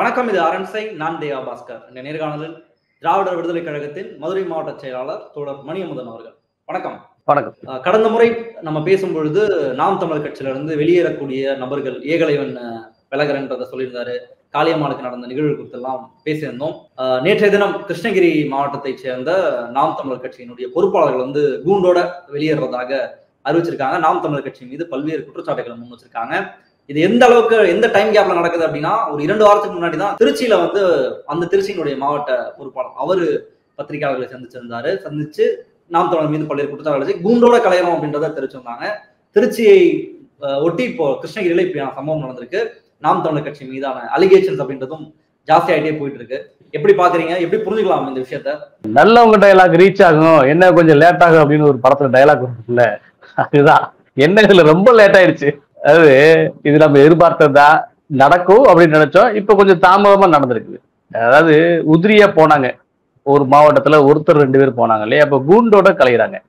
வணக்கம். இது அரண்சை. நான் தேவா பாஸ்கர். இந்த நேர்காணலில் திராவிடர் விடுதலை கழகத்தின் மதுரை மாவட்ட செயலாளர் தோழர் மணியமுதன் அவர்கள். வணக்கம். வணக்கம். கடந்த முறை நம்ம பேசும் பொழுது நாம் தமிழர் கட்சியிலிருந்து வெளியேறக்கூடிய நபர்கள் ஏகலைவன் விலகரன்றதை சொல்லியிருந்தாரு. காளியம்மாளுக்கு நடந்த நிகழ்வு குறித்து எல்லாம் பேசியிருந்தோம். நேற்றைய தினம் கிருஷ்ணகிரி மாவட்டத்தை சேர்ந்த நாம் தமிழர் கட்சியினுடைய பொறுப்பாளர்கள் வந்து கூண்டோட வெளியேறதாக அறிவிச்சிருக்காங்க. நாம் தமிழர் கட்சி மீது பல்வேறு குற்றச்சாட்டுகளை முன் வச்சிருக்காங்க. இது எந்த அளவுக்கு எந்த டைம் கேப்ல நடக்குது அப்படின்னா, ஒரு 2 வாரத்துக்கு முன்னாடி தான் திருச்சியில வந்து அந்த திருச்சியினுடைய மாவட்ட பொறுப்பாளர் அவரு பத்திரிகையாளர்களை சந்திச்சு நாம் தமிழர் மீது பல்வேறு குற்றச்சாட்டுகளை கூண்டோட கலையணும் அப்படின்றத தெரிவிச்சிருந்தாங்க. திருச்சியை ஒட்டி இப்போ கிருஷ்ணகிரியில இப்ப சம்பவம் நடந்திருக்கு. நாம் தமிழர் கட்சி மீதான அலிகேஷன்ஸ் அப்படின்றதும் ஜாஸ்தி ஆகிட்டே போயிட்டு இருக்கு. எப்படி பாக்குறீங்க? எப்படி புரிஞ்சுக்கலாம் இந்த விஷயத்த? நல்லவங்க டயலாக் ரீச் ஆகும், என்ன கொஞ்சம் லேட் ஆகும் அப்படின்னு ஒரு படத்துல டயலாக் இருக்குல்ல, அதுதான் என்ன இதுல ரொம்ப லேட் ஆயிடுச்சு. அதாவது இது நம்ம எதிர்பார்த்ததா நடக்கும் அப்படின்னு நினைச்சோம். இப்ப கொஞ்சம் தாமதமா நடந்திருக்கு. அதாவது உதிரியா போனாங்க, ஒரு மாவட்டத்துல ஒருத்தர் 2 பேர் போனாங்க இல்லையா, அப்ப கூண்டோட கலையிறாங்க.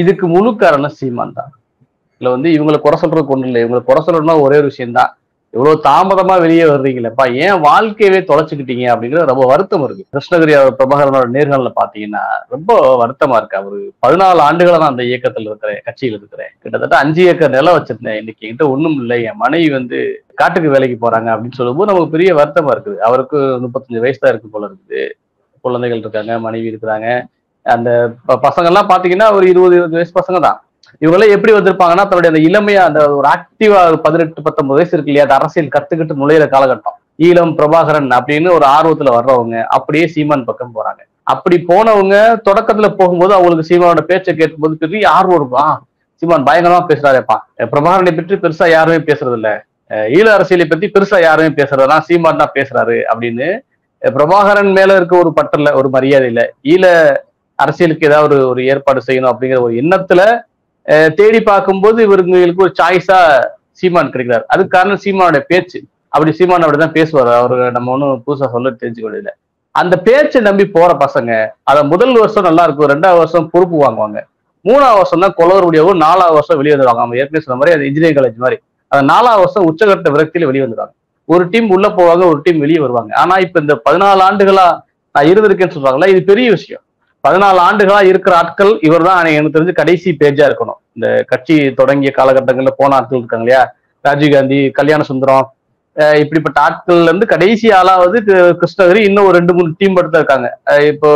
இதுக்கு முழு காரணம் சீமான் தான். இதுல வந்து இவங்களை குறை சொல்றதுக்கு ஒண்ணு இல்லை. இவங்களை குறை சொல்றதுன்னா ஒரே ஒரு விஷயம் தான், இவ்வளவு தாமதமா வெளியே வர்றீங்களேப்பா, ஏன் வாழ்க்கையவே தொலைச்சுக்கிட்டீங்க அப்படிங்கிற ரொம்ப வருத்தம் இருக்கு. கிருஷ்ணகிரி பிரபாகரனோட நேர்காணல பாத்தீங்கன்னா ரொம்ப வருத்தமா இருக்கு. அவரு 14 ஆண்டுகளா நான் அந்த இயக்கத்துல இருக்கிறேன், கட்சியில் இருக்கிறேன். கிட்டத்தட்ட 5 ஏக்கர் நிலம் வச்சிருந்தேன். இன்னைக்கு என்கிட்ட ஒண்ணும் இல்லை, என் மனைவி வந்து காட்டுக்கு வேலைக்கு போறாங்க அப்படின்னு சொல்லும்போது நமக்கு பெரிய வருத்தமா இருக்குது. அவருக்கு 35 வயசு தான் இருக்கு போல இருக்குது. குழந்தைகள் இருக்காங்க, மனைவி இருக்கிறாங்க. அந்த பசங்க எல்லாம் பாத்தீங்கன்னா ஒரு 20 வயசு பசங்க தான். இவங்களாம் எப்படி வந்திருப்பாங்கன்னா, தன்னுடைய அந்த இளமையா அந்த ஒரு ஆக்டிவா 18-19 வயசு இருக்கு இல்லையா, அந்த அரசியல் கத்துக்கிட்டு நுழையிற காலகட்டம். ஈழம் பிரபாகரன் அப்படின்னு ஒரு ஆர்வத்துல வர்றவங்க அப்படியே சீமான் பக்கம் போறாங்க. அப்படி போனவங்க தொடக்கத்துல போகும்போது அவங்களுக்கு சீமானோட பேச்சை கேட்கும்போது பெரிய ஆர்வம் இருக்கும். சீமான் பயங்கரமா பேசுறாருப்பா, பிரபாகரனை பற்றி பெருசா யாருமே பேசுறது இல்ல, ஈழ அரசியலை பத்தி பெருசா யாருமே பேசுறதுனா சீமான் தான் பேசுறாரு அப்படின்னு. பிரபாகரன் மேல இருக்க ஒரு பற்றல, ஒரு மரியாதை இல்ல, ஈழ அரசியலுக்கு ஏதாவது ஒரு ஏற்பாடு செய்யணும் அப்படிங்கிற ஒரு எண்ணத்துல தேடி பார்க்கும்போது இவருக்கு ஒரு சாய்ஸா சீமான் கிடைக்கிறார். அதுக்கு காரணம் சீமானோட பேச்சு. அப்படி சீமான் அப்படிதான் பேசுவார். அவரு நம்ம ஒன்றும் புதுசா சொல்ல தெரிஞ்சுக்க இல்லை. அந்த பேச்சை நம்பி போற பசங்க அதை முதல் வருஷம் நல்லா இருக்கும், 2ஆவது வருஷம் பொறுப்பு வாங்குவாங்க, 3ஆவது வருஷம் தான் கொலவருடையவோ, 4ஆவது வருஷம் வெளியே வந்துடுவாங்க. நம்ம ஏற்கனவே சொன்ன மாதிரி அது இன்ஜினியரிங் காலேஜ் மாதிரி, அந்த 4ஆவது வருஷம் உச்சகட்ட விரக்தியில வெளியே வந்துடுவாங்க. ஒரு டீம் உள்ள போவாங்க, ஒரு டீம் வெளியே வருவாங்க. ஆனா இப்ப இந்த 14 ஆண்டுகளா நான் இருந்திருக்கேன்னு சொல்றாங்களா, இது பெரிய விஷயம். 14 ஆண்டுகளா இருக்கிற ஆட்கள் இவர் தான் எனக்கு தெரிஞ்சு கடைசி பேஜா இருக்கணும். இந்த கட்சி தொடங்கிய காலகட்டங்கள்ல போன ஆட்கள் இருக்காங்க இல்லையா, ராஜீவ்காந்தி, கல்யாண சுந்தரம், இப்படிப்பட்ட ஆட்கள்ல இருந்து கடைசி ஆளாவது கிருஷ்ணகிரி. இன்னும் ஒரு 2-3 டீம் படுத்த இருக்காங்க. இப்போ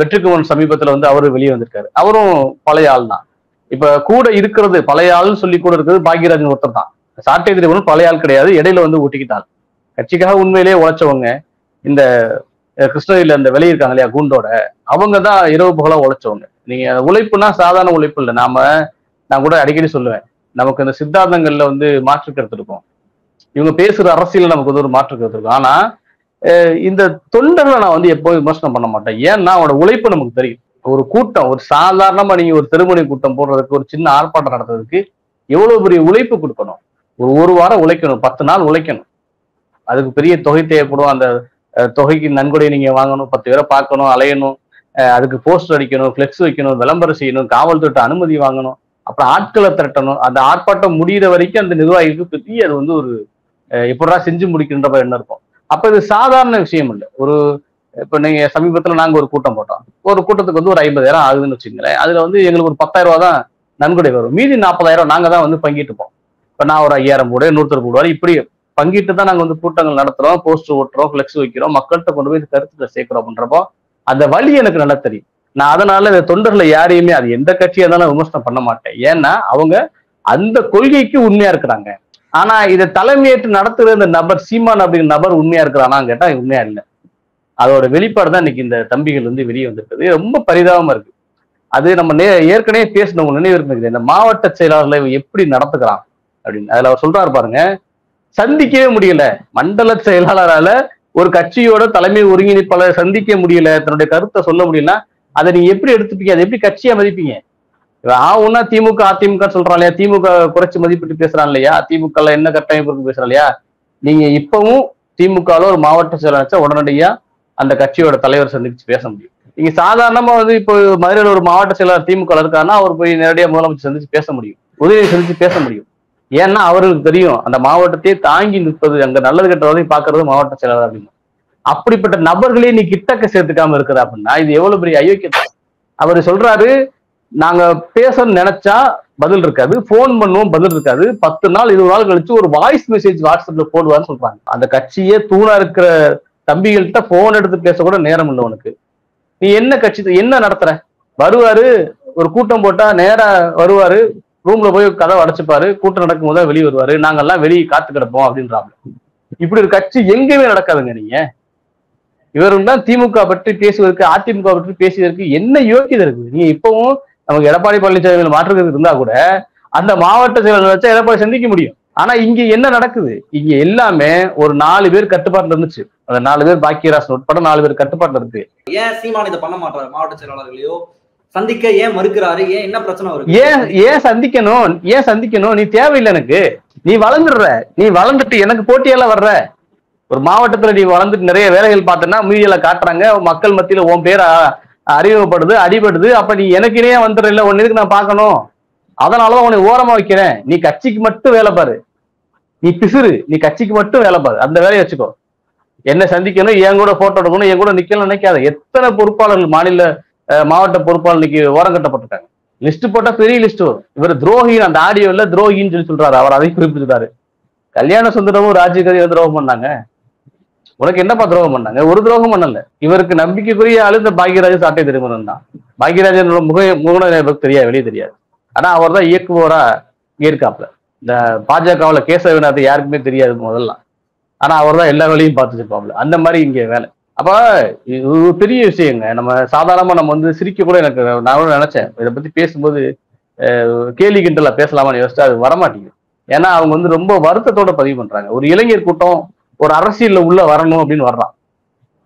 வெற்றிக்குமன் சமீபத்துல வந்து அவரு வெளியே வந்திருக்காரு, அவரும் பழைய ஆள் தான். இப்ப கூட இருக்கிறது பழைய ஆள்னு சொல்லி கூட இருக்கிறது பாக்யராஜன் ஒருத்தர் தான். சாட்டை பழைய ஆள் கிடையாது, இடையில வந்து ஒட்டிக்கிட்டாள். கட்சிக்காக உண்மையிலேயே உழைச்சவங்க இந்த கிருஷ்ணகிரியில அந்த வெளியே இருக்காங்க இல்லையா கூண்டோட, அவங்க தான் இரவு பகலா உழைச்சவங்க. நீங்க உழைப்புனா சாதாரண உழைப்பு இல்லை. நான் கூட அடிக்கடி சொல்லுவேன், நமக்கு இந்த சித்தாந்தங்கள்ல வந்து மாற்று கருத்து இருக்கும், இவங்க பேசுற அரசியல் நமக்கு வந்து ஒரு மாற்று கருத்து இருக்கும். ஆனா இந்த தொண்டர்களை நான் வந்து எப்போதும் விமர்சனம் பண்ண மாட்டேன். ஏன்னா அவனோட உழைப்பு நமக்கு தெரியும். ஒரு கூட்டம், ஒரு சாதாரணமா நீங்க ஒரு திருமணி கூட்டம் போடுறதுக்கு, ஒரு சின்ன ஆர்ப்பாட்டம் நடத்துறதுக்கு எவ்வளவு பெரிய உழைப்பு கொடுக்கணும். ஒரு வாரம் உழைக்கணும், 10 நாள் உழைக்கணும். அதுக்கு பெரிய தொகை தேவைப்படும். அந்த தொகைக்கு நன்கொடை நீங்க வாங்கணும், 10 பேரை பார்க்கணும், அலையணும், அதுக்கு போஸ்டர் அடிக்கணும், பிளெக்ஸ் வைக்கணும், விளம்பரம் செய்யணும், காவல்துறை அனுமதி வாங்கணும், அப்புறம் ஆட்களை திரட்டணும். அந்த ஆர்ப்பாட்டம் முடிகிற வரைக்கும் அந்த நிர்வாகிக்கு பெரிய அது வந்து ஒரு எப்படா செஞ்சு முடிக்கின்ற எண்ணம் இருக்கும். அப்ப இது சாதாரண விஷயம் இல்லை. இப்ப நீங்க சமீபத்துல நாங்க ஒரு கூட்டம் போட்டோம். ஒரு கூட்டத்துக்கு வந்து ஒரு 50,000 ஆகுதுன்னு வச்சுங்களேன். அதுல வந்து எங்களுக்கு ஒரு 10,000 ரூபா தான் நன்கொடை வரும், மீதி 40,000 நாங்க தான் வந்து பங்கிட்டு இருப்போம். இப்ப நான் ஒரு 5,000 போடுவேன், இன்னொருத்தர் போடுவார், இப்படி பங்கிட்டு தான் நாங்க வந்து கூட்டங்கள் நடத்துறோம், போஸ்டர் ஓட்டுறோம், பிளெக்ஸ் வைக்கிறோம், மக்கள்கிட்ட கொண்டு போய் கருத்துல சேர்க்கிறோம் அப்படின்றப்போ அந்த வழி எனக்கு நல்லா தெரியும். நான் அதனால இந்த தொண்டர்களை யாரையுமே, அது எந்த கட்சியா இருந்தாலும் விமர்சனம் பண்ண மாட்டேன். ஏன்னா அவங்க அந்த கொள்கைக்கு உண்மையா இருக்கிறாங்க. ஆனா இதை தலைமையேற்று நடத்துகிற இந்த நபர் சீமான் அப்படிங்கிற நபர் உண்மையா இருக்கிறானா கேட்டா உண்மையா இல்லை. அதோட வெளிப்பாடு தான் இன்னைக்கு இந்த தம்பிகள் வந்து வெளியே வந்திருக்குது. ரொம்ப பரிதாபமா இருக்கு. அது நம்ம ஏற்கனவே பேசினவங்க நினைவு இருக்குது, இந்த மாவட்ட செயலாளர்களை எப்படி நடத்துக்கிறான் அப்படின்னு. அதுல அவர் சொல்றாரு பாருங்க, சந்திக்கவே முடியல, மண்டல செயலாளரால ஒரு கட்சியோட தலைமை ஒருங்கிணைப்பாளர் சந்திக்க முடியல, தன்னுடைய கருத்தை சொல்ல முடியலன்னா அதை நீங்க எப்படி எடுத்துப்பீங்க? அதை எப்படி கட்சியா மதிப்பீங்க? ஆவுன்னா திமுக அதிமுக சொல்றான் இல்லையா, திமுக குறைச்சி மதிப்பிட்டு பேசுறான் இல்லையா, திமுக என்ன கட்டமைப்பு பேசுறான் இல்லையா. நீங்க இப்பவும் திமுக ஒரு மாவட்ட செயலாளர் உடனடியா அந்த கட்சியோட தலைவர் சந்திச்சு பேச முடியும். நீங்க சாதாரணமா வந்து இப்போ மதுரையில் ஒரு மாவட்ட செயலாளர் திமுக இருக்காருன்னா அவர் போய் நேரடியாக முதலமைச்சர் சந்திச்சு பேச முடியும், உதவி சந்திச்சு பேச முடியும். ஏன்னா அவர்களுக்கு தெரியும் அந்த மாவட்டத்தையே தாங்கி நிற்பது, அங்க நல்லது கெட்டவரையும் பாக்குறது மாவட்ட செயலாளர் அப்படின்னு. அப்படிப்பட்ட நபர்களே நீ கிட்டக்க சேர்த்துக்காம இருக்கிற அப்படின்னா இது எவ்வளவு பெரிய அயோக்கியத்தை. அவர் சொல்றாரு, நாங்க பேசணும்னு நினைச்சா பதில் இருக்காது, போன் பண்ணுவோம் பதில் இருக்காது, 10 நாள் 20 நாள் கழிச்சு ஒரு வாய்ஸ் மெசேஜ் வாட்ஸ்அப்ல போடுவான்னு சொல்றாங்க. அந்த கட்சியே தூணா இருக்கிற தம்பிகள்கிட்ட போன் எடுத்து பேச கூட நேரம் இல்லை உனக்கு. நீ என்ன கட்சி என்ன நடத்துற? வருவாரு, ஒரு கூட்டம் போட்டா நேரா வருவாரு, ரூம்ல போய் கதவை அடைச்சுப்பாரு, கூட்டம் நடக்கும் போது வெளியே வருவாரு, நாங்கெல்லாம் வெளியே காத்து கிடப்போம் அப்படின்றாங்க. இப்படி ஒரு கட்சி எங்கேயுமே நடக்காதுங்க. நீங்க இவருதான் திமுக பற்றி பேசுவதற்கு, அதிமுக பற்றி பேசுவதற்கு என்ன யோக்கியதை இருக்கு? நீங்க இப்பவும் நமக்கு எடப்பாடி பழனிசாமி மாற்றுறது இருந்தா கூட அந்த மாவட்ட செயலர் வச்சா எடப்பாடி சந்திக்க முடியும். ஆனா இங்க என்ன நடக்குது? இங்க எல்லாமே ஒரு 4 பேர் கட்டுப்பாட்டுல இருந்துச்சு. அந்த 4 பேர் பாக்கியராஜ் உட்பட 4 பேர் கட்டுப்பாட்டுல இருக்கு. ஏன் சீமான் இதை பண்ண மாட்டாரு? மாவட்ட செயலாளர்களையோ சந்திக்க ஏன் மறுக்கிறாரு? ஏன் என்ன பிரச்சனை வருது? ஏன் சந்திக்கணும்? ஏன் சந்திக்கணும்? நீ தேவையில்லை எனக்கு. நீ வளர்ந்துடுற, நீ வளர்ந்துட்டு எனக்கு போட்டியெல்லாம் வர்ற. ஒரு மாவட்டத்துல நீ வளர்ந்துட்டு நிறைய வேலைகள் பார்த்தனா மீடியால காட்டுறாங்க, மக்கள் மத்தியில உன் பேரை அறிமுகப்படுது, அடிபடுது. அப்ப நீ எனக்கு இணையா வந்துடுற, இல்ல ஒன்னு இருக்கு நான் பார்க்கணும், அதனாலதான் உன்னை ஓரமா வைக்கிறேன். நீ கட்சிக்கு மட்டும் வேலை பாரு, நீ பிசுறு, நீ கட்சிக்கு மட்டும் வேலை பாரு, அந்த வேலையை வச்சுக்கோ. என்ன சந்திக்கணும், என் கூட போட்டோ எடுக்கணும், என் கூட நிக்கணும் நினைக்காத. எத்தனை பொறுப்பாளர்கள் மாநில மாவட்ட பொறுப்பாளர் இன்னைக்கு ஓரம் கட்டப்பட்டிருக்காங்க. லிஸ்ட் போட்டா பெரிய லிஸ்ட் வரும். இவர் துரோகின்னு அந்த ஆடியோல துரோகின்னு சொல்லி சொல்றாரு, அவர் அதை குறிப்பிட்டிருக்காரு. கல்யாண சுந்தரமும் ராஜீவ்காந்தி துரோகம் பண்ணாங்க. உனக்கு என்னப்பா துரோகம் பண்ணாங்க? ஒரு துரோகம் பண்ணல. இவருக்கு நம்பிக்கைக்குரிய ஆளு இந்த பாக்யராஜ் சாட்டை திருமணம் தான். பாக்யராஜனோட முக தெரியாது, வெளியே தெரியாது. ஆனா அவர் தான் இயக்குபவரா இருக்காப்ல. இந்த பாஜகவுல கேசவநாத் யாருக்குமே தெரியாது முதல்ல, ஆனா அவர் தான் எல்லா வேலையும் பார்த்துருப்பாப்ல. அந்த மாதிரி இங்க வேலை. அப்ப இது பெரிய விஷயங்க. நம்ம சாதாரணமா நம்ம வந்து சிரிக்க கூட, எனக்கு நான் நினைச்சேன் இதை பத்தி பேசும்போது கேலி கிண்டலா பேசலாமான்னு யோசிச்சா அது வரமாட்டேங்குது. ஏன்னா அவங்க வந்து ரொம்ப வருத்தத்தோட பதிவு பண்றாங்க. ஒரு இளைஞர் கூட்டம் ஒரு அரசியல்ல உள்ள வரணும் அப்படின்னு வர்றான்.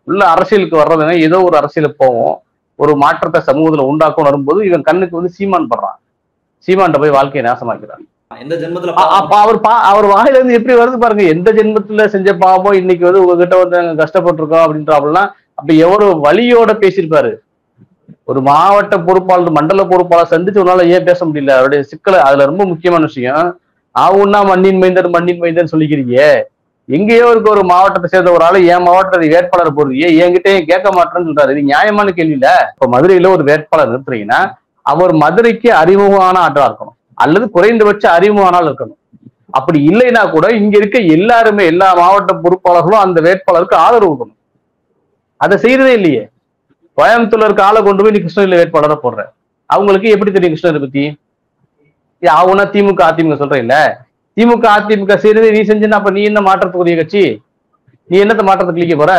உள்ள அரசியலுக்கு வர்றதுன்னா ஏதோ ஒரு அரசியலுக்கு போவோம், ஒரு மாற்றத்தை சமூகத்துல உண்டாக்கும் வரும்போது இவன் கண்ணுக்கு வந்து சீமான் படுறான். சீமான்ட்ட போய் வாழ்க்கையை நாசமாக்கிறான். எந்த ஜென்மத்துல அவர் வாயில இருந்து எப்படி வருது பாருங்க. எந்த ஜென்மத்துல செஞ்ச பாவம் இன்னைக்கு வந்து உங்ககிட்ட வந்து நாங்க கஷ்டப்பட்டிருக்கோம் அப்படின்றாப்லாம். அப்ப எவ்வளவு வலியோட பேசியிருப்பாரு. ஒரு மாவட்ட பொறுப்பாளர், மண்டல பொறுப்பாளர் சந்திச்சு உன்னால ஏன் பேச முடியல? அவருடைய சிக்கலை. அதுல ரொம்ப முக்கியமான விஷயம், ஆவுன்னா மண்ணின் மைந்தன் சொல்லிக்கிறீங்க. எங்கேயோ இருக்க ஒரு மாவட்டத்தை சேர்ந்த ஒரு ஆளு என் மாவட்டத்தை வேட்பாளர் போடுறீங்க, என்கிட்ட கேட்க மாட்டேன்னு சொல்றாரு. இது நியாயமான கேள்வி இல்ல. இப்ப மதுரையில ஒரு வேட்பாளர் நிறுத்துறீங்கன்னா அவர் மதுரைக்கு அறிமுகமான ஆற்றா இருக்கணும், அல்லது குறைந்தபட்ச அறிமுகமானால் இருக்கணும். அப்படி இல்லைன்னா கூட இங்க இருக்க எல்லாருமே, எல்லா மாவட்ட பொறுப்பாளர்களும் அந்த வேட்பாளருக்கு ஆதரவு கொடுக்கணும். அதை செய்யறதே இல்லையே. கோயம்புத்தூர்ல இருக்க ஆளை கொண்டு போய் நீ கிருஷ்ணகிரியில வேட்பாளரை போடுற. அவங்களுக்கு எப்படி தெரியும் கிருஷ்ணகிரி பத்தி? ஆகுனா திமுக அதிமுக சொல்றேன் இல்ல, திமுக அதிமுக செய்யறது நீ செஞ்சுன்னா அப்ப நீ என்ன மாற்றத்துக்குரிய கட்சி? நீ என்னத்த மாற்றத்தை கிளிக்க போற?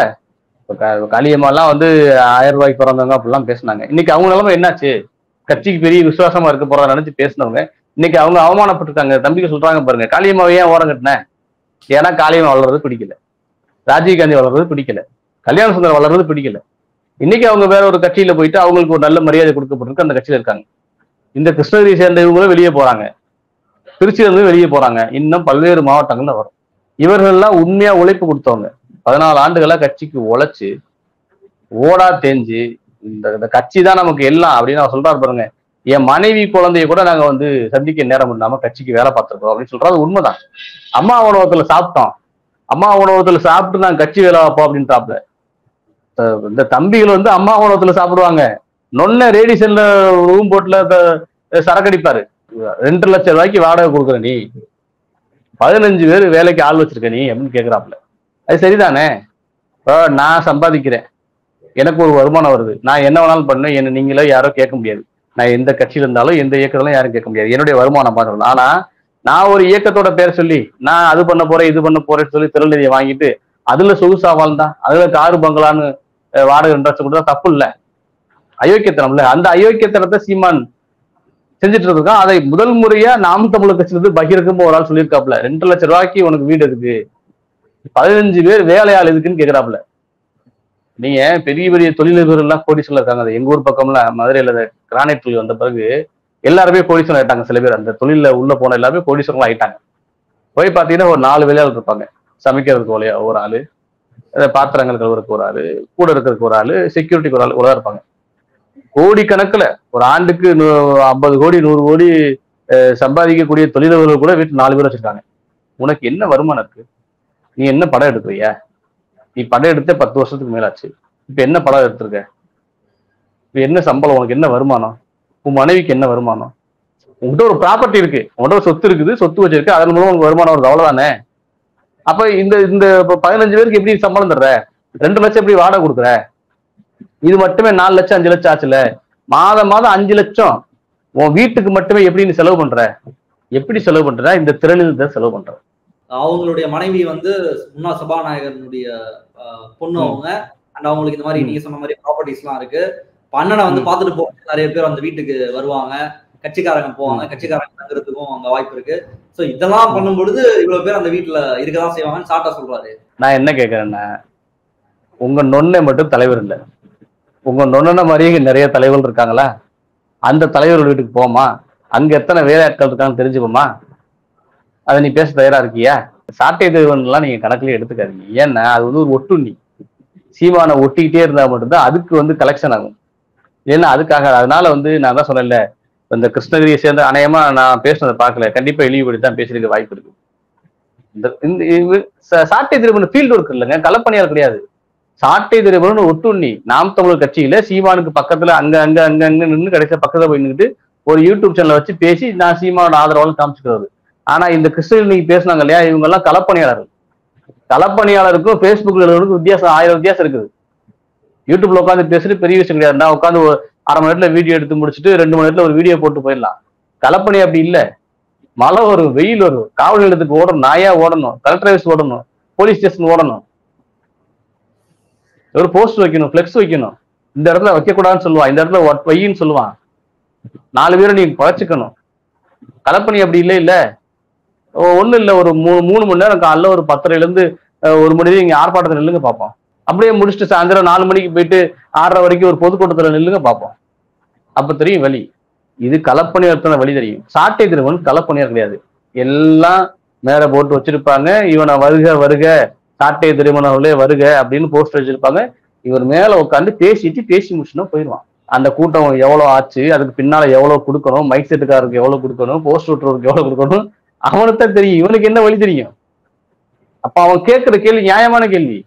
காளியம்மாலாம் வந்து 1000 ரூபாய்க்கு பிறந்தவங்க அப்படிலாம் பேசினாங்க. இன்னைக்கு அவங்க நிலைமை என்னாச்சு? கட்சிக்கு பெரிய விசுவாசமா இருக்க போறத நினைச்சு பேசினவங்க இன்னைக்கு அவங்க அவமானப்பட்டிருக்காங்க. தம்பிக்கு சொல்றாங்க பாருங்க, காளியம்மாவை ஏன் ஓரம் கட்டின? ஏன்னா காளியம்மா வளர்றது பிடிக்கல, ராஜீவ்காந்தி வளர்றது பிடிக்கல, கல்யாண சுந்தரம் வளர்றது பிடிக்கல. இன்னைக்கு அவங்க வேற ஒரு கட்சியில போயிட்டு அவங்களுக்கு ஒரு நல்ல மரியாதை கொடுக்கப்பட்டிருக்கு, அந்த கட்சியில இருக்காங்க. இந்த கிருஷ்ணகிரியை சேர்ந்த இவங்களும் வெளியே போறாங்க, திருச்சியில இருந்து வெளியே போறாங்க, இன்னும் பல்வேறு மாவட்டங்கள்ல வரும். இவர்கள்லாம் உண்மையா உழைப்பு கொடுத்தவங்க. 14 ஆண்டுகளா கட்சிக்கு உழைச்சு ஓடா தேஞ்சு இந்த கட்சி தான் நமக்கு எல்லாம் அப்படின்னு அவர் சொல்றாரு பாருங்க. என் மனைவி குழந்தைய கூட நாங்க வந்து சந்திக்க நேரம் இல்லாம கட்சிக்கு வேலை பார்த்திருக்கோம் அப்படின்னு சொல்றாரு. உண்மைதான். அம்மா உணவகத்துல சாப்பிட்டோம், அம்மா உணவகத்துல சாப்பிட்டு நாங்க கட்சி வேலை வைப்போம் அப்படின்றாப்ல. இந்த தம்பிகள் வந்து அம்மா உணவகத்துல சாப்பிடுவாங்க, நொன்ன ரேடிசன்ல ரூம் போட்டுல சரக்கடிப்பாரு. 2 லட்சம் ரூபாய்க்கு வாடகை கொடுக்குற நீ, 15 பேர் வேலைக்கு ஆள் வச்சிருக்க நீ அப்படின்னு கேட்கிறாப்ல. அது சரிதானே? நான் சம்பாதிக்கிறேன், எனக்கு ஒரு வருமானம் வருது, நான் என்ன வேணாலும் பண்ணேன், என்ன நீங்களே யாரோ கேட்க முடியாது. நான் எந்த கட்சியில இருந்தாலும் எந்த இயக்கத்திலும் யாரும் கேட்க முடியாது, என்னுடைய வருமானம் பார்க்கணும். ஆனா நான் ஒரு இயக்கத்தோட பேர் சொல்லி நான் அது பண்ண போறேன் இது பண்ண போறேன்னு சொல்லி திரள்நிதியை வாங்கிட்டு அதுல சொகுசா வாழ்ந்தா, அதுல காரு பங்களான்னு வாடகை 2 லட்சம் கொடுத்தா தப்பு இல்லை, அயோக்கியத்தனம்ல. அந்த அயோக்கியத்தனத்தை சீமான் செஞ்சுட்டு இருக்கான். அதை முதல் முறையா நாம் தமிழர் கட்சியிலிருந்து பகிரங்கமா ஒரு ஆள் சொல்லியிருக்காப்ல, 2 லட்சம் ரூபாய்க்கு உனக்கு வீடு இருக்கு, 15 பேர் வேலையாள் இருக்குன்னு கேட்கிறாப்புல. நீங்க பெரிய பெரிய தொழிலதிபர்கள் எல்லாம் கோடீஸ்வரர் இருக்காங்க. எங்க ஊர் பக்கம்ல மதுரையில கிரானைட் தொழில் வந்த பிறகு எல்லாருமே கோடீஸ்வரர் ஆயிட்டாங்க. சில பேர் அந்த தொழில உள்ள போன எல்லாருமே கோடீஸ்வரர்கள் ஆயிட்டாங்க. போய் பாத்தீங்கன்னா ஒரு 4 வேலையாளர் இருப்பாங்க. சமைக்கிறதுக்கு ஒரு ஆளு, பாத்திரங்கள் கழுவுறதுக்கு ஒரு ஆளு, கூட இருக்கிறதுக்கு ஒரு ஆளு, செக்யூரிட்டிக்கு ஒரு ஆளு, இவ்வளவுதான் இருப்பாங்க. கோடிக்கணக்குல ஒரு ஆண்டுக்கு 50 கோடி 100 கோடி சம்பாதிக்கக்கூடிய தொழிலதிபர்கள் கூட வீட்டுல 4 பேர் வச்சிருக்காங்க. உனக்கு என்ன வருமானம் இருக்கு? நீ என்ன படம் எடுக்கிறியா? நீ படம் எடுத்தே 10 வருஷத்துக்கு மேலாச்சு. இப்ப என்ன படம் எடுத்திருக்க? இப்ப என்ன சம்பளம்? உனக்கு என்ன வருமானம்? உன் மனைவிக்கு என்ன வருமானம்? உங்ககிட்ட ஒரு ப்ராப்பர்ட்டி இருக்கு, உங்ககிட்ட ஒரு சொத்து இருக்குது, சொத்து வச்சிருக்கு, அதன் மூலம் உங்க வருமானம் வருது, அவ்வளவுதானே. அப்ப இந்த இந்த 15 பேருக்கு எப்படி சம்பளம் தர்ற? 2 லட்சம் எப்படி வாடகை கொடுக்குற? இது மட்டுமே 4 லட்சம் 5 லட்சம் ஆச்சுல. மாதம் 5 லட்சம் உன் வீட்டுக்கு மட்டுமே எப்படி நீ செலவு பண்ற? எப்படி செலவு பண்ற? இந்த திறனில் தான் செலவு பண்ற. அவங்களுடைய மனைவி வந்து முன்னாள் சபாநாயகனுடைய பொண்ணு அவங்க. அண்ட் அவங்களுக்கு இந்த மாதிரி நீங்க சொன்ன மாதிரி ப்ராப்பர்ட்டிஸ் எல்லாம் இருக்கு. அண்ணனை வந்து பாத்துட்டு போக நிறைய பேர் அந்த வீட்டுக்கு வருவாங்க, கட்சிக்காரங்க போவாங்க, கட்சிக்காரங்க தங்குறதுக்கும் அங்க வாய்ப்பு இருக்கு. சோ இதெல்லாம் பண்ணும் பொழுது இவ்வளவு பேர் அந்த வீட்டுல இருக்கதான் செய்வாங்கன்னு சாட்டா சொல்றாரு. நான் என்ன கேட்கறேன்னா, உங்க நொண்ணை மட்டும் தலைவர் இல்லை, உங்க நொண்ணன மாதிரியே நிறைய தலைவர்கள் இருக்காங்களா? அந்த தலைவர் வீட்டுக்கு போமா, அங்க எத்தனை வேலையாட்கள் இருக்காங்கன்னு தெரிஞ்சுப்போமா? அதை நீ பேச தயாரா இருக்கியா? சாட்டை தேவன்லாம் நீங்க கணக்குலயே எடுத்துக்காதீங்க. ஏன்னா அது வந்து ஒரு ஒட்டுண்ணி. சீமானை ஒட்டிக்கிட்டே இருந்தா மட்டும்தான் அதுக்கு வந்து கலெக்ஷன் ஆகும். ஏன்னா அதுக்காக. அதனால வந்து நான் தான் சொன்னேன்ல, இந்த கிருஷ்ணகிரியை சேர்ந்த அநேகமா நான் பேசுனதை பார்க்கல, கண்டிப்பா இழிவுபடுத்தி பேசிருக்க வாய்ப்பு இருக்கு. இந்த சாட்டை திருமணம் ஃபீல்டு ஒர்க் இல்லைங்க, களப்பணியார் கிடையாது. சாட்டை திருமணம் ஒட்டுண்ணி. நாம் தமிழர் கட்சியில சீமானுக்கு பக்கத்துல அங்க அங்க அங்க அங்க நின்று கடைசியா பக்கத்துல போய் நின்றுட்டு ஒரு யூடியூப் சேனலை வச்சு பேசி நான் சீமானோட ஆதரவாளர் காமிச்சுக்கிறது. ஆனா இந்த கிறிஸ்தவர்கள் நீங்க பேசினாங்க இல்லையா, இவங்க எல்லாம் களப்பணியாளர்கள். களப்பணியாளருக்கும் பேஸ்புக்ல வித்தியாசம் 1000 வித்தியாசம் இருக்குது. யூடியூப்ல உட்காந்து பேசுறது பெரிய விஷயம் கிடையாது. நான் உட்காந்து ஒரு அரை மணி நேரத்துல வீடியோ எடுத்து முடிச்சுட்டு 2 மணி நேரத்துல ஒரு வீடியோ போட்டு போயிடலாம். களப்பணி அப்படி இல்லை. மழை வரும், வெயில் வரும், காவல் நிலையத்துக்கு ஓடணும், நாயா ஓடணும், கலெக்டர் ஆஃபீஸ் ஓடணும், போலீஸ் ஸ்டேஷன் ஓடணும், ஒரு போஸ்ட் வைக்கணும், பிளெக்ஸ் வைக்கணும். இந்த இடத்துல வைக்கக்கூடாதுன்னு சொல்லுவான், இந்த இடத்துல வையின்னு சொல்லுவான். 4 பேரை நீங்க பழச்சிக்கணும். களப்பணி அப்படி இல்லை. இல்ல ஒண்ணும் இல்லை, ஒரு 3 மணி நேரம் காலைல ஒரு 10:30 இருந்து 1 மணி இங்க ஆர்ப்பாட்டத்தில் நில்லுங்க பார்ப்போம். அப்படியே முடிச்சுட்டு சாயந்தரம் 4 மணிக்கு போயிட்டு 6:30 வரைக்கும் ஒரு பொதுக்கூட்டத்தில் நில்லுங்க பார்ப்போம். அப்ப தெரியும் வழி. இது களப்பணியார் வழி தெரியும். சாட்டை திருமணம் களப்பணியார் கிடையாது. எல்லாம் மேல போட்டு வச்சிருப்பாங்க, இவனை வருக வருக சாட்டை திருமணங்களே வருக அப்படின்னு போஸ்டர் வச்சிருப்பாங்க. இவர் மேல உட்காந்து பேசி முடிச்சுன்னா போயிடுவான். அந்த கூட்டம் எவ்வளவு ஆச்சு, அதுக்கு பின்னால எவ்வளவு கொடுக்கணும், மைக் செட்டுக்காரருக்கு எவ்வளவு கொடுக்கணும், போஸ்டர் ஓட்டுறதுக்கு எவ்வளவு கொடுக்கணும், அவனுக்கு தான் தெரியும். இவனுக்கு என்ன வழி தெரியும்? அப்ப அவன் கேட்கிற கேள்வி நியாயமான கேள்வி.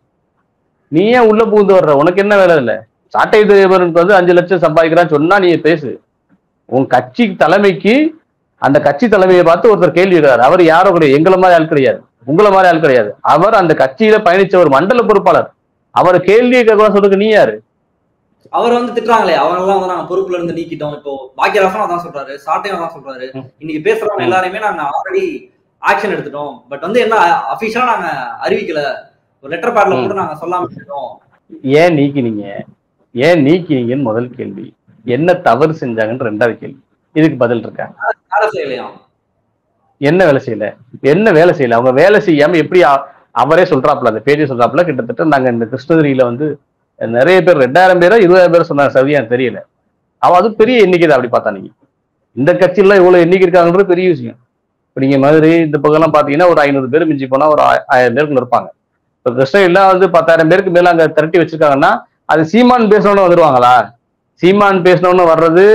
நீ ஏன் உள்ள புகுந்து வர்ற? உனக்கு என்ன வேலை இல்லை? சாட்டை திருமணனுக்கு வந்து 5 லட்சம் சம்பாதிக்கிறான்னு சொன்னா நீ பேசு. உன் கட்சி தலைமைக்கு அந்த கட்சி தலைமையை பார்த்து ஒருத்தர் கேள்வி இருக்கிறார். அவர் யாரோ கிடையாது, எங்களை மாதிரி ஆள் கிடையாது, உங்களை மாதிரி ஆள் கிடையாது. அவர் அந்த கட்சியில பயணிச்ச ஒரு மண்டல பொறுப்பாளர். அவர் கேள்வியை கேட்க சொல்றதுக்கு நீ யாரு? அவர் வந்து திட்டுறாங்களே, அவரெல்லாம் வந்து நாங்க பொறுப்புல இருந்து நீக்கிட்டோம். இப்போ பாக்கியராசனும் அதான் சொல்றாரு, சாட்டையும் அதான் சொல்றாரு. இன்னைக்கு பேசுறவங்க எல்லாருமே நாங்க ஆல்ரெடி ஆக்ஷன் எடுத்துட்டோம், பட் வந்து என்ன அபிஷியலா நாங்க அறிவிக்கல, ஒரு லெட்டர் பேட்ல கூட நாங்க சொல்லாம இருக்கோம். ஏன் நீக்கினீங்கன்னு முதல் கேள்வி. என்ன தவறு செஞ்சாங்கன்னு 2வது கேள்வி. இதுக்கு பதில் இருக்கா? வேலை செய்யலையா? என்ன வேலை செய்யல? என்ன வேலை செய்யல? அவங்க வேலை செய்யாம எப்படி அவரே சொல்றாப்புல, அந்த பேஜை சொல்றாப்புல, கிட்டத்தட்ட நாங்க இந்த கிருஷ்ணகிரியில வந்து நிறைய பேர் 2000 பேரோ 20,000 பேர் சொன்னாங்க, சரியா தெரியல. அவன் அது பெரிய எண்ணிக்கை தான். அப்படி பார்த்தா நீங்க இந்த கட்சியில இவ்வளவு எண்ணிக்கை இருக்காங்கன்றது பெரிய விஷயம். இப்ப நீங்க மாதிரி இந்த பக்கம் எல்லாம் பாத்தீங்கன்னா ஒரு 500 பேர் மிஞ்சி போனா ஒரு 1000 பேருக்குள்ள இருப்பாங்க. இப்ப கிருஷ்ணகிரிலாம் வந்து 10,000 பேருக்கு மேல அங்க திரட்டி வச்சிருக்காங்கன்னா அது சீமான் பேசணும்னு வந்துருவாங்களா? சீமான் பேசணும்னு வர்றது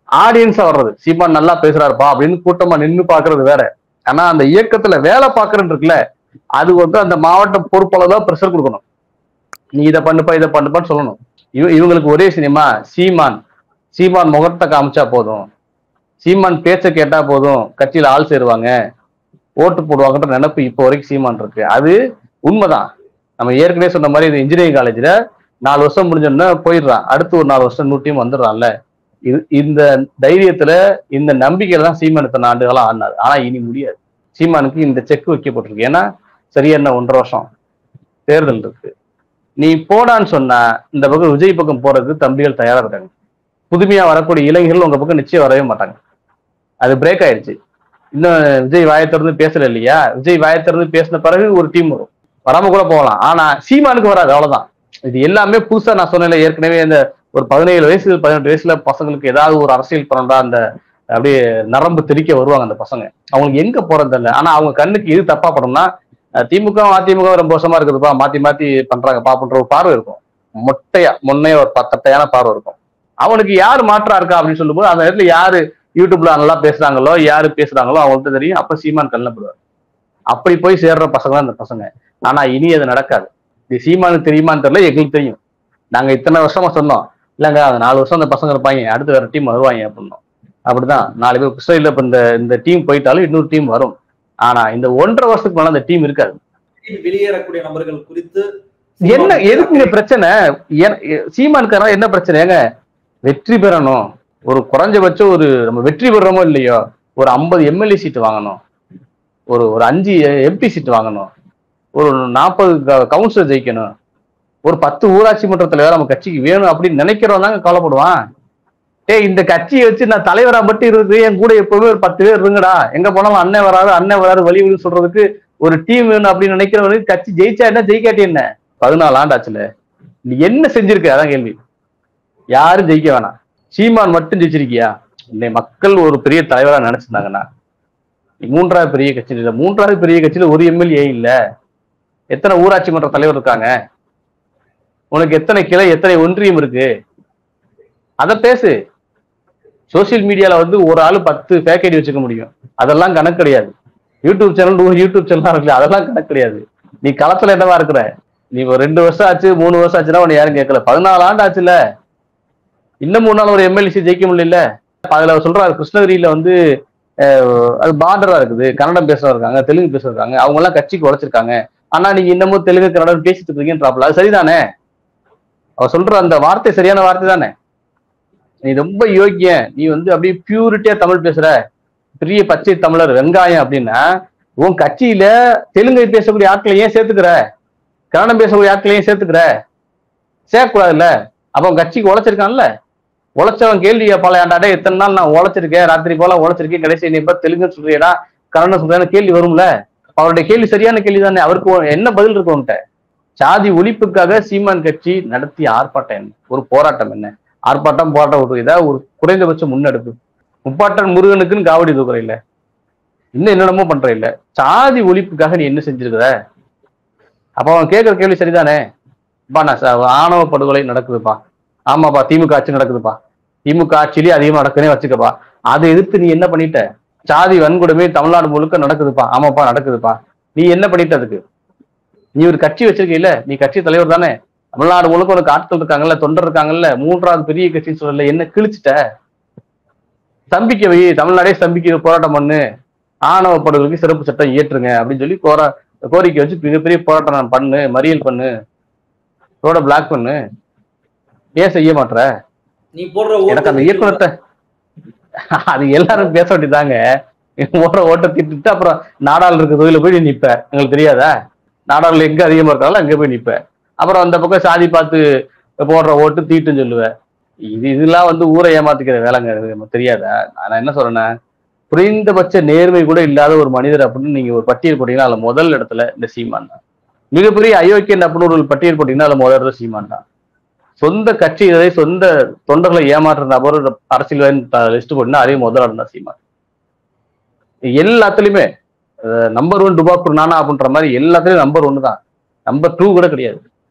ஆடியன்ஸா வர்றது, சீமான் நல்லா பேசுறாருப்பா அப்படின்னு கூட்டமா நின்று பாக்குறது வேற. ஆனா அந்த இயக்கத்துல வேலை பாக்குறன்னு இருக்குல்ல, அது வந்து அந்த மாவட்ட பொறுப்பாளர் தான் ப்ரெஷர் கொடுக்கணும். நீ இதை பண்ணுப்பான்னு சொல்லணும். இவங்களுக்கு ஒரே சினிமா சீமான் முகத்தை காமிச்சா போதும், சீமான் பேச்ச கேட்டா போதும், கட்சியில ஆள் சேருவாங்க, ஓட்டு போடுவாங்கன்ற நினைப்பு இப்போ வரைக்கும் சீமான் இருக்கு. அது உண்மைதான். நம்ம ஏற்கனவே சொன்ன மாதிரி இது இன்ஜினியரிங் காலேஜ்ல 4 வருஷம் முடிஞ்சோன்னா போயிடுறான், அடுத்து ஒரு 4 வருஷம் 100 டீம் வந்துடுறான்ல. இந்த தைரியத்துல இந்த நம்பிக்கையில தான் சீமான் இத்தனை ஆண்டுகளா ஆடினாரு. ஆனா இனி முடியாது. சீமானுக்கு இந்த செக் வைக்கப்பட்டிருக்கு. ஏன்னா சரியா என்ன 1.5 வருஷம் தேர்தல் இருக்கு. நீ போடான்னு சொன்னா இந்த பக்கம் விஜய் பக்கம் போறதுக்கு தம்பிகள் தயாரா இருக்காங்க. புதுமையா வரக்கூடிய இளைஞர்கள் உங்க பக்கம் நிச்சயம் வரவே மாட்டாங்க. அது பிரேக் ஆயிடுச்சு. இன்னும் விஜய் வாயத்திறந்து பேசல இல்லையா? விஜய் வாயத்திறந்து பேசின பிறகு ஒரு டீம் வரும், வராம கூட போகலாம். ஆனா சீமானுக்கு வராது, அவ்வளவுதான். இது எல்லாமே புதுசா நான் சொன்னேன்ல ஏற்கனவே, இந்த ஒரு 17 வயசு 18 வயசுல பசங்களுக்கு ஏதாவது ஒரு அரசியல் பண்ணா அந்த அப்படியே நரம்பு திரிக்க வருவாங்க அந்த பசங்க. அவங்களுக்கு எங்க போறது இல்லை. ஆனா அவங்க கண்ணுக்கு இது தப்பா படம்னா திமுக அதிமுக ரொம்ப வருஷமா இருக்குதுப்பா, மாத்தி பண்றாங்க பாப்புன்ற ஒரு பார்வை இருக்கும். முன்னைய ஒரு தட்டையான பார்வை இருக்கும். அவனுக்கு யாரு மாற்றா இருக்கா அப்படின்னு சொல்லும்போது அந்த இடத்துல யாரு யூடியூப்ல நல்லா பேசுறாங்களோ யாரு பேசுறாங்களோ அவங்களுக்கு தெரியும். அப்ப சீமான் கல்லப்படுவார். அப்படி போய் சேர்ற பசங்க தான் அந்த பசங்க. ஆனா இனி அது நடக்காது. இது சீமானுக்கு தெரியுமான்னு தெரியல, எங்களுக்கு தெரியும். நாங்க இத்தனை வருஷமா சொன்னோம், இல்லைங்க அந்த 4 வருஷம் அந்த பசங்க இருப்பாங்க, அடுத்து வேற டீம் வருவாங்க அப்படின்னோம். அப்படிதான் 4 பேர் கிருஷ்ணகிரியில இப்ப இந்த டீம் போயிட்டாலும் இன்னொரு டீம் வரும். ஆனா இந்த 1.5 வருஷத்துக்கு மேல அந்த டீம் இருக்காது. வெளியேறக்கூடிய நபர்கள் குறித்து என்ன எதுக்கு பிரச்சனை? சீமானுக்கார என்ன பிரச்சனைங்க? வெற்றி பெறணும். ஒரு குறைஞ்சபட்சம் ஒரு நம்ம வெற்றி பெறமோ இல்லையோ ஒரு 50 எம்எல்ஏ சீட் வாங்கணும், ஒரு 5 எம்பி சீட் வாங்கணும், ஒரு 40 கவுன்சிலர் ஜெயிக்கணும், ஒரு 10 ஊராட்சி மன்ற தலைவர் நம்ம கட்சிக்கு வேணும் அப்படின்னு நினைக்கிறவன் தாங்க கவலைப்படுவான். இந்த கட்சியை வச்சு நான் தலைவரா மட்டும் இருக்குது, என் கூட எப்பவுமே ஒரு 10 பேர் இருங்கடா, எங்க போனாலும் அண்ணன் வராது வழிவிடு சொல்றதுக்கு ஒரு டீம் வேணும் அப்படின்னு நினைக்கிறவனுக்கு கட்சி ஜெயிச்சா என்ன ஜெயிக்காட்டி என்ன? 14 ஆண்டு ஆச்சுல, நீ என்ன செஞ்சிருக்க? அதான் கேள்வி. யாரும் ஜெயிக்க வேணாம், சீமான் மட்டும் ஜெயிச்சிருக்கியா? இன்னை மக்கள் ஒரு பெரிய தலைவரா நினைச்சிருந்தாங்கன்னா, 3வது பெரிய கட்சி இல்ல, 3வது பெரிய கட்சியில ஒரு எம்எல்ஏ இல்ல, எத்தனை ஊராட்சி மன்ற தலைவர் இருக்காங்க, உனக்கு எத்தனை கிளை எத்தனை ஒன்றியம் இருக்கு, அத பேசு. சோசியல் மீடியால வந்து ஒரு ஆளு 10 பேக்கேஜ் வச்சுக்க முடியும், அதெல்லாம் கணக்கு கிடையாது. யூடியூப் சேனல் இருக்குல்ல, அதெல்லாம் கணக்கு கிடையாது. நீ களத்துல என்னவா இருக்கிற? நீ 2 வருஷம் ஆச்சு 3 வருஷம் ஆச்சுன்னா உன்னை யாரும் கேட்கல. 14 ஆண்டு ஆச்சுல, இன்னும் 3 நாள் ஒரு எம்எல்ஏ ஜெயிக்க முடியல. அதுல சொல்றாரு கிருஷ்ணகிரியில வந்து அது பார்டரா இருக்குது, கன்னடம் பேசுறவங்க இருக்காங்க, தெலுங்கு பேசுறவங்க இருக்காங்க, அவங்க எல்லாம் கட்சிக்கு உழைச்சிருக்காங்க, ஆனா நீங்க இன்னமும் தெலுங்கு கன்னடம் பேசிட்டு இருக்கீங்கன்றாப்ல. அது சரிதானே? அவர் சொல்ற அந்த வார்த்தை சரியான வார்த்தை தானே? நீ ரொம்ப யோக்கியம், நீ வந்து அப்படியே பியூரிட்டியா தமிழ் பேசுற, பெரிய பச்சை தமிழர் வெங்காயம் அப்படின்னா, உன் கட்சியில தெலுங்கை பேசக்கூடிய ஆட்களை ஏன் சேர்த்துக்கிற, கன்னடம் பேசக்கூடிய ஆட்களை ஏன் சேர்த்துக்கிற? சேர்க்கக்கூடாதுல்ல. அப்ப உன் கட்சிக்கு உழைச்சிருக்கான்ல, உழைச்சவன் கேள்வி பழையாண்டாடே எத்தனை நாள் நான் உழைச்சிருக்கேன், ராத்திரி போல உழைச்சிருக்கேன், கடைசி நீ இப்ப தெலுங்குன்னு சொல்றியடா கன்னடம் சொல்றியான கேள்வி வரும்ல. அவருடைய கேள்வி சரியான கேள்வி தானே. அவருக்கு என்ன பதில் இருக்கும் உன்கிட்ட? சாதி ஒழிப்புக்காக சீமான் கட்சி நடத்திய ஆர்ப்பாட்டம் என்ன, ஒரு போராட்டம் என்ன? ஆர்ப்பாட்டம் போராட்டம் ஏதாவது ஒரு குறைந்தபட்சம் முன்னெடுப்பு. முப்பாட்டன் முருகனுக்குன்னு காவடி தூக்குற இல்ல, இன்னும் என்னென்னமோ பண்ற இல்ல, சாதி ஒழிப்புக்காக நீ என்ன செஞ்சிருக்கிற? அப்ப அவன் கேட்கிற கேள்வி சரிதானே? நான் ஆணவ படுகொலை நடக்குதுப்பா, ஆமாப்பா திமுக ஆட்சி நடக்குதுப்பா, திமுக ஆட்சியிலேயே அதிகமா நடக்குதுன்னே வச்சுக்கப்பா, அதை எதிர்த்து நீ என்ன பண்ணிட்ட? சாதி வன்கொடுமை தமிழ்நாடு முழுக்க நடக்குதுப்பா, ஆமாப்பா நடக்குதுப்பா, நீ என்ன பண்ணிட்ட? அதுக்கு நீ ஒரு கட்சி வச்சிருக்க இல்ல, நீ கட்சி தலைவர் தானே, தமிழ்நாடு முழுக்க உனக்கு ஆட்கள் இருக்காங்கல்ல, தொண்டர் இருக்காங்கல்ல, 3வது பெரிய கட்சின்னு சொல்லல, என்ன கிழிச்சிட்ட? ஸ்தம்பிக்க வை, தமிழ்நாடே ஸ்தம்பிக்க போராட்டம் பண்ணு, ஆணவ படுகொலைக்கு சிறப்பு சட்டம் இயற்றுங்க அப்படின்னு சொல்லி கோரிக்கை வச்சு மிகப்பெரிய போராட்டம் பண்ணு, மறியல் பண்ணு, ரோட பிளாக் பண்ணு. ஏன் செய்ய மாட்ற? நீ போடுற எனக்கு அந்த இயக்குனத்தை அது எல்லாரும் பேச வேண்டியதாங்க. ஓடுற ஓட்ட திட்டு அப்புறம் நாடாளு இருக்க தொழில போய் நீ நிப்ப, எங்களுக்கு தெரியாதா? நாடாளுல எங்க அதிகமா இருக்காங்களோ அங்க போய் நிப்ப. அப்புறம் அந்த பக்கம் சாதி பார்த்து போடுற ஓட்டு தீட்டுன்னு சொல்லுவ. இதெல்லாம் வந்து ஊரை ஏமாத்திக்கிற வேலைங்க, தெரியாதா? நான் என்ன சொல்றேன்னா, குறைந்தபட்ச நேர்மை கூட இல்லாத ஒரு மனிதர் அப்படின்னு நீங்க ஒரு பட்டியல் போட்டீங்கன்னா அதுல முதல் இடத்துல இந்த சீமான் தான். மிகப்பெரிய அயோக்கியன் அப்படின்னு ஒரு பட்டியல் போட்டீங்கன்னா அதுல முதல் இடத்துல சீமான் தான். சொந்த கட்சி சொந்த தொண்டர்களை ஏமாற்ற நபர் அரசியல் லிஸ்ட் போட்டீங்கன்னா அதே முதல் இடம் தான் சீமான். எல்லாத்துலயுமே நம்பர் 1 டுபாக்கூர் நானா அப்படின்ற மாதிரி எல்லாத்துலயும் நம்பர் 1 தான், நம்பர் 2 கூட கிடையாது.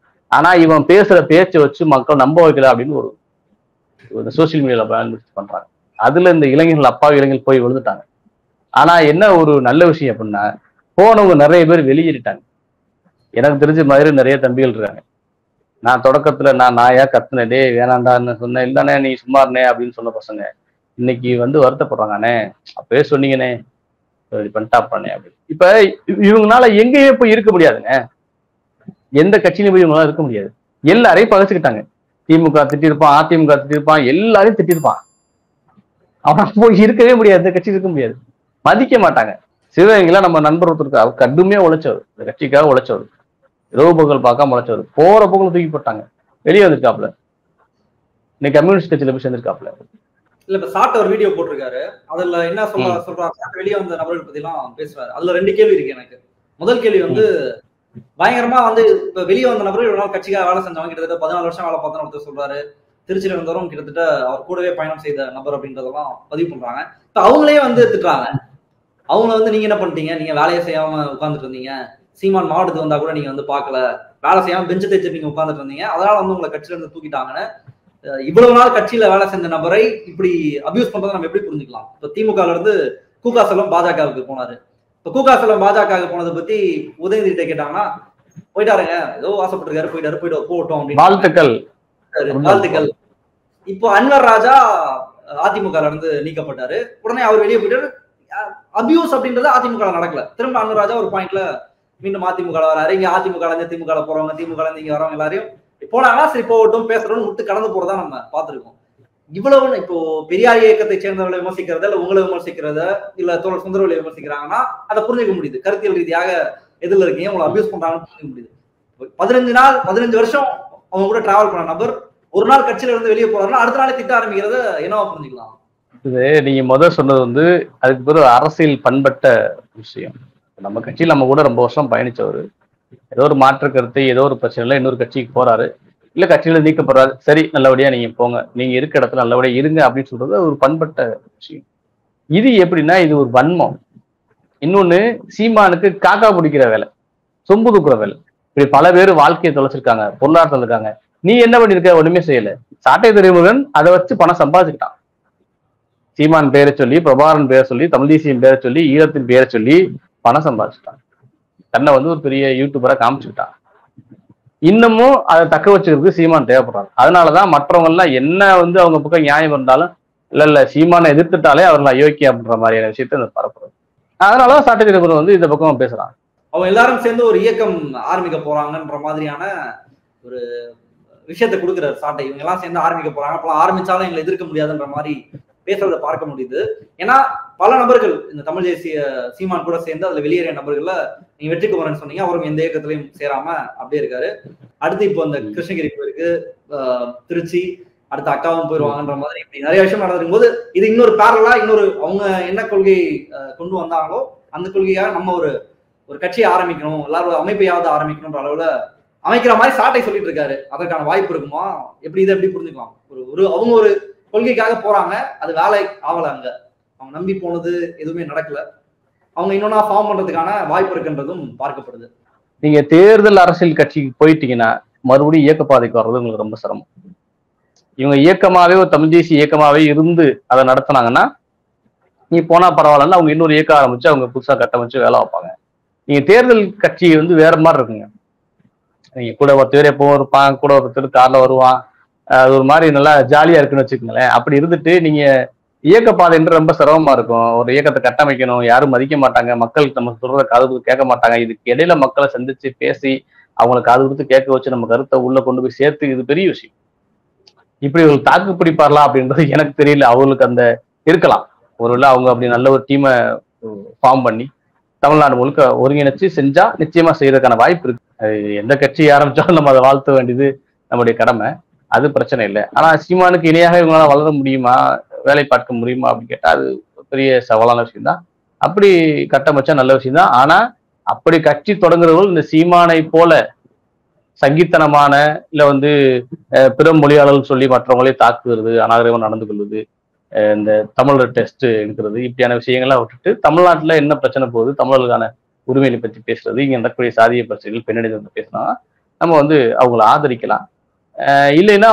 ஆனா இவன் பேசுற பேச்சை வச்சு மக்கள் நம்ப வைக்கல அப்படின்னு ஒரு சோசியல் மீடியால பயன்படுத்தி பண்றாங்க. அதுல இந்த இளைஞர்கள் அப்பாவி இளைஞர்கள் போய் விழுந்துட்டாங்க. ஆனா என்ன ஒரு நல்ல விஷயம் அப்படின்னா, போனவங்க நிறைய பேர் வெளியேறிட்டாங்க. எனக்கு தெரிஞ்ச மாதிரி நிறைய தம்பிகள் இருக்காங்க. நான் தொடக்கத்துல நான் நாயா கத்துனே, டே வேணாண்டான்னு சொன்னேன், இல்லண்ணே நீ சும்மா இருனே அப்படின்னு சொன்ன பசங்க இன்னைக்கு வந்து வருத்தப்படுறாங்கண்ணே, அப்பவே சொன்னீங்கண்ணே பண்ணிட்டாப்பண்ணே அப்படின்னு. இப்ப இவங்களால எங்கேயே போய் இருக்க முடியாதுங்க, எந்த கட்சியிலும் போய் இவங்களால இருக்க முடியாது. எல்லாரையும் பகச்சுக்கிட்டாங்க. திமுக திட்டிருப்பான், அதிமுக திட்டிருப்பான், எல்லாரையும் திட்டிருப்பான். அவன் போய் இருக்கவே முடியாது, இந்த கட்சியில் இருக்க முடியாது, மதிக்க மாட்டாங்க. சிவகங்கையில நம்ம நண்பர் ஒருத்தருக்கு கடுமையா உழைச்சவர், இந்த கட்சிக்காக உழைச்சவர், இரவு பகல் பார்க்காம உழைச்சவர், போற போக்குல தூக்கி போட்டாங்க, வெளியே வந்திருக்காப்ல, இன்னைக்கு கம்யூனிஸ்ட் கட்சியில போய் சேர்ந்திருக்காப்ல. இல்ல இப்ப சாட் ஒரு வீடியோ போட்டிருக்காரு, அதுல என்ன சொல்றாங்க, வெளியே வந்த நபர்கள் பத்தி எல்லாம் பேசுறாரு. அதுல 2 கேள்வி இருக்கு எனக்கு. முதல் கேள்வி வந்து பயங்கரமா வந்து இப்ப வெளியே வந்த நபர்கள் இவ்வளவு நாள் கட்சிக்காக வேலை செஞ்சவங்க, கிட்டத்தட்ட 14 வருஷம் வேலை பார்த்தோன்னு ஒருத்தர் சொல்றாரு. திருச்சியில வந்தவரும் கிட்டத்தட்ட அவர் கூடவே பயணம் செய்த நபர் அப்படின்றதெல்லாம் பதிவு பண்றாங்க. இப்ப அவங்களே வந்து திட்டுறாங்க, அவங்க வந்து நீங்க என்ன பண்ணிட்டீங்க, நீங்க வேலையை செய்யாம உட்கார்ந்துட்டு இருந்தீங்க, சீமான் மாவட்டத்துக்கு வந்தா கூட நீங்க வந்து பாக்கல, வேலை செய்யாம பெஞ்சு தேய்ச்சிட்டு நீங்க உட்கார்ந்துட்டு இருந்தீங்க, அதனால வந்து உங்களை கட்சியில இருந்து தூக்கிட்டாங்கன்னு இவ்வளவு நாள் கட்சியில வேலை செஞ்ச நபரை இப்படி அபியூஸ் பண்றதை நம்ம எப்படி புரிஞ்சுக்கலாம்? இப்ப திமுகல இருந்து கூகா செல்வம் பாஜகவுக்கு போனாரு. இப்ப கூகா செல்வம் பாஜகவுக்கு போனதை பத்தி உதயநிதி கேட்டாங்கன்னா, போயிட்டாருங்க, ஏதோ ஆசைப்பட்டிருக்காரு, போயிட்டாரு, போகட்டும் அப்படின்னு வாழ்த்துக்கள். இப்போ அன்வர் ராஜா அதிமுக இருந்து நீக்கப்பட்டாரு. உடனே அவர் வெளியே போயிட்டாரு. அபியூஸ் அப்படின்றது அதிமுக நடக்கல. திரும்ப அன்வர் ராஜா ஒரு பாயிண்ட்ல மீண்டும் அதிமுக வராரு. இங்க அதிமுக திமுக போறவங்க, திமுக இங்க வரவங்க எல்லாரையும் போனாங்கன்னா சரி போகட்டும் பேசுறோம்னு விட்டு கடந்து போறதா நம்ம பார்த்திருக்கோம். இவ்வளவு இப்போ பெரியார் இயக்கத்தை சேர்ந்தவர்களை விமர்சிக்கிறத இல்ல உங்களை விமர்சிக்கிறத இல்ல தோழர் சுந்தரவெளியை விமர்சிக்கிறாங்கன்னா அதை புரிஞ்சுக்க முடியுது. கருத்தியல் ரீதியாக எதிரில் இருக்கீங்க, உங்களை அபியூஸ் பண்றாங்கன்னு புரிஞ்சுக்க முடியுது. 15 வருஷம் அவங்க கூட டிராவல் பண்ண நபர் ஒரு நாள் கட்சியில இருந்து வெளியே போறாருன்னா அடுத்த நாளே திட்ட ஆரம்பிக்கிறத என்னவா புரிஞ்சுக்கலாம்? இது நீங்க சொன்னது அதுக்கு பிறகு அரசியல் பண்பட்ட விஷயம். நம்ம கட்சியில் நம்ம கூட ரொம்ப வருஷம் பயணிச்சவர் ஏதோ ஒரு மாற்று கருத்தை ஏதோ ஒரு பிரச்சனைல இன்னொரு கட்சிக்கு போறாரு, இல்ல கட்சியில நீக்கப்படுறாரு, சரி நல்லபடியா நீங்க போங்க, நீங்க இருக்க இடத்துல நல்லபடியா இருங்க அப்படின்னு சொல்றது ஒரு பண்பட்ட விஷயம். இது எப்படின்னா இது ஒரு வன்மம். இன்னொன்னு சீமானுக்கு காக்கா பிடிக்கிற வேலை, சொம்பு தூக்குற வேலை. இப்படி பல பேர் வாழ்க்கையை தொலைச்சிருக்காங்க, பொருளாதாரத்தில் இருக்காங்க. நீ என்ன பண்ணிருக்க? ஒண்ணுமே செய்யல. சாட்டை துரைமுருகன் அதை வச்சு பணம் சம்பாதிச்சுக்கிட்டான். சீமான் பேரை சொல்லி, பிரபாகரன் பேரை சொல்லி, தமிழ் தேசியம் பேரை சொல்லி, ஈழத்தின் பேரை சொல்லி பணம் சம்பாதிச்சுட்டான். தன்னை ஒரு பெரிய யூடியூபரா காமிச்சுக்கிட்டான். இன்னமும் அதை தக்க வச்சுக்கிறதுக்கு சீமான் தேவைப்படுறாங்க. அதனாலதான் மற்றவங்க எல்லாம் என்ன அவங்க பக்கம் நியாயம் இருந்தாலும் இல்ல சீமானை எதிர்த்துட்டாலே அவர்கள் அயோக்கியம் அப்படின்ற மாதிரியான விஷயத்த பரப்புறது. அதனாலதான் சாட்டை துரைமுருகன் இந்த பக்கம் பேசுறாங்க. அவங்க எல்லாரும் சேர்ந்து ஒரு இயக்கம் ஆரம்பிக்க போறாங்கன்ற மாதிரியான ஒரு விஷயத்தை கொடுக்குறாரு சாட்டை. இவங்க எல்லாம் சேர்ந்து ஆரம்பிக்க போறாங்க, அப்பெல்லாம் ஆரம்பிச்சாலும் எங்களை எதிர்க்க முடியாதுன்ற மாதிரி பேசுறதை பார்க்க முடியுது. ஏன்னா பல நபர்கள் இந்த தமிழ் தேசிய சீமான் கூட சேர்ந்து அதுல வெளியேறிய நபர்கள்ல நீங்க வெற்றிக்குமரன் சொன்னீங்க, அவரும் எந்த இயக்கத்திலையும் சேராம அப்படியே இருக்காரு. அடுத்து இப்போ அந்த கிருஷ்ணகிரி போயிருக்கு, திருச்சி, அடுத்த அக்காவும் போயிருவாங்கன்ற மாதிரி இப்படி நிறைய விஷயம் நடந்திருக்கும் போது இது இன்னொரு பேரலா இன்னொரு அவங்க என்ன கொள்கை கொண்டு வந்தாங்களோ அந்த கொள்கையாக நம்ம ஒரு கட்சியை ஆரம்பிக்கணும், எல்லாரும் அமைப்பையாவது ஆரம்பிக்கணும்ன்ற அளவுல அமைக்கிற மாதிரி சாட்டை சொல்லிட்டு இருக்காரு. அதற்கான வாய்ப்பு இருக்குமா? இதை எப்படி புரிஞ்சுக்கலாம்? அவங்க ஒரு கொள்கைக்காக போறாங்க, அது வேலை ஆவல, அங்க அவங்க நம்பி போனது எதுவுமே நடக்கல, அவங்க இன்னொன்னா ஃபார்ம் பண்றதுக்கான வாய்ப்பு இருக்குன்றதும் பார்க்கப்படுது. நீங்க தேர்தல் அரசியல் கட்சிக்கு போயிட்டீங்கன்னா மறுபடியும் இயக்க பாதைக்கு வர்றது உங்களுக்கு ரொம்ப சிரமம். இவங்க இயக்கமாவே ஒரு தமிழ் தேசிய இயக்கமாவே இருந்து அதை நடத்தினாங்கன்னா நீ போனா பரவாயில்லன்னு அவங்க இன்னொரு இயக்கம் ஆரம்பிச்சு அவங்க புதுசா கட்டமைச்சு வேலை வைப்பாங்க. நீங்க தேர்தல் கட்சி வேற மாதிரி இருக்குங்க. நீங்க கூட ஒருத்தர் எப்பவும் இருப்பான், கூட ஒருத்தர் கார்ல வருவான், அது ஒரு மாதிரி நல்லா ஜாலியா இருக்குன்னு வச்சுக்கோங்களேன். அப்படி இருந்துட்டு நீங்க இயக்க பாதைன்றது ரொம்ப சிரமமா இருக்கும். ஒரு இயக்கத்தை கட்டமைக்கணும், யாரும் மதிக்க மாட்டாங்க, மக்கள் நம்ம சொல்றத காது கொடுத்து கேட்க மாட்டாங்க. இதுக்கு இடையில மக்களை சந்திச்சு பேசி அவங்களை காது கொடுத்து கேட்க வச்சு நம்ம கருத்தை உள்ள கொண்டு போய் சேர்த்து இது பெரிய விஷயம். இப்படி ஒரு தாக்கு பிடிப்பாரலாம் அப்படின்றது எனக்கு தெரியல. அவங்களுக்கு அந்த இருக்கலாம், ஒருவேளை அவங்க அப்படி நல்ல ஒரு டீமை ஃபார்ம் பண்ணி தமிழ்நாடு முழுக்க ஒருங்கிணைச்சு செஞ்சா நிச்சயமா செய்யறதுக்கான வாய்ப்பு இருக்கு. எந்த கட்சி ஆரம்பிச்சாலும் நம்ம அதை வாழ்த்த வேண்டியது நம்முடைய கடமை, அது பிரச்சனை இல்லை. ஆனா சீமானுக்கு இணையாக இவங்களால வளர முடியுமா, வேலை பார்க்க முடியுமா அப்படின்னு கேட்டா அது பெரிய சவாலான விஷயம் தான். அப்படி கட்டமைச்சா நல்ல விஷயம் தான். ஆனா அப்படி கட்சி தொடங்குறவர்கள் இந்த சீமானை போல சங்கித்தனமான இல்ல பிற மொழியாளர்கள் சொல்லி மற்றவங்களே தாக்குகிறது, அநாகரிகமா நடந்து கொள்வது, இந்த தமிழர் டெஸ்ட் எடுக்கிறது, இப்படியான விஷயங்கள்லாம் விட்டுட்டு தமிழ்நாட்டுல என்ன பிரச்சனை போகுது, தமிழர்களுக்கான உரிமையை பற்றி பேசுறது, இங்க நடக்கக்கூடிய சாதிய பிரச்சனைகள், பெண்ணடிமை பேசினா நம்ம அவங்களை ஆதரிக்கலாம். இல்லைன்னா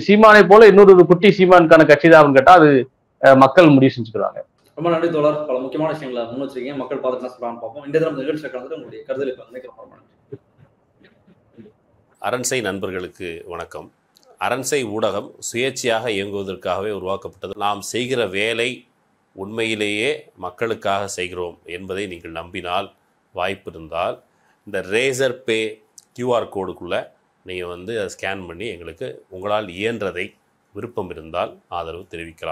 சீமானை போல இன்னொரு குட்டி சீமானுக்கான கட்சி தான் கேட்டா அது மக்கள் முடிவு செஞ்சுக்கிறாங்க. ரொம்ப நன்றி தோழர், பல முக்கியமான விஷயங்களை முன் வச்சிருக்கீங்க. மக்கள் பார்த்துட்டு சொல்லலாம்னு பார்ப்போம். இந்த தினம் நிகழ்ச்சியை கலந்துட்டு உங்களுடைய கருதலுக்கு அரண்சை நண்பர்களுக்கு வணக்கம். அரண்சை ஊடகம் சுயேட்சையாக இயங்குவதற்காகவே உருவாக்கப்பட்டது. நாம் செய்கிற வேலை உண்மையிலேயே மக்களுக்காக செய்கிறோம் என்பதை நீங்கள் நம்பினால், வாய்ப்பு இருந்தால் இந்த ரேசர் பே கியூஆர் கோடுக்குள்ளே நீங்கள் அதை ஸ்கேன் பண்ணி எங்களுக்கு உங்களால் இயன்றதை விருப்பம் இருந்தால் ஆதரவு தெரிவிக்கலாம்.